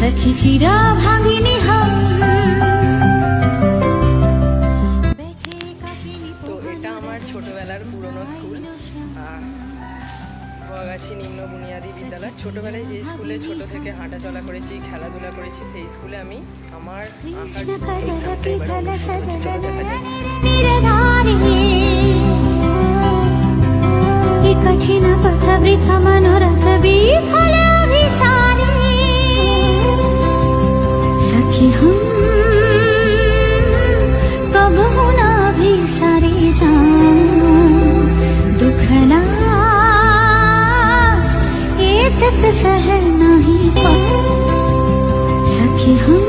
सखी चिरा भागिनी हम। তো এটা আমার ছোটবেলার পুরনো স্কুল, বগাছি নিম্ন বুনিয়াদী বিদ্যালয়। ছোটবেলায় যে স্কুলে ছোট থেকে হাঁটা চলা করেছি, খেলাধুলা করেছি, সেই স্কুলে আমি আমার कठिन पथ वृथा मनोरथ विफल अभिसारे। सखी हम कबहु न अभिसारे जाऊं, दुख लाज ए तक सह नहीं पाऊं। सखी हम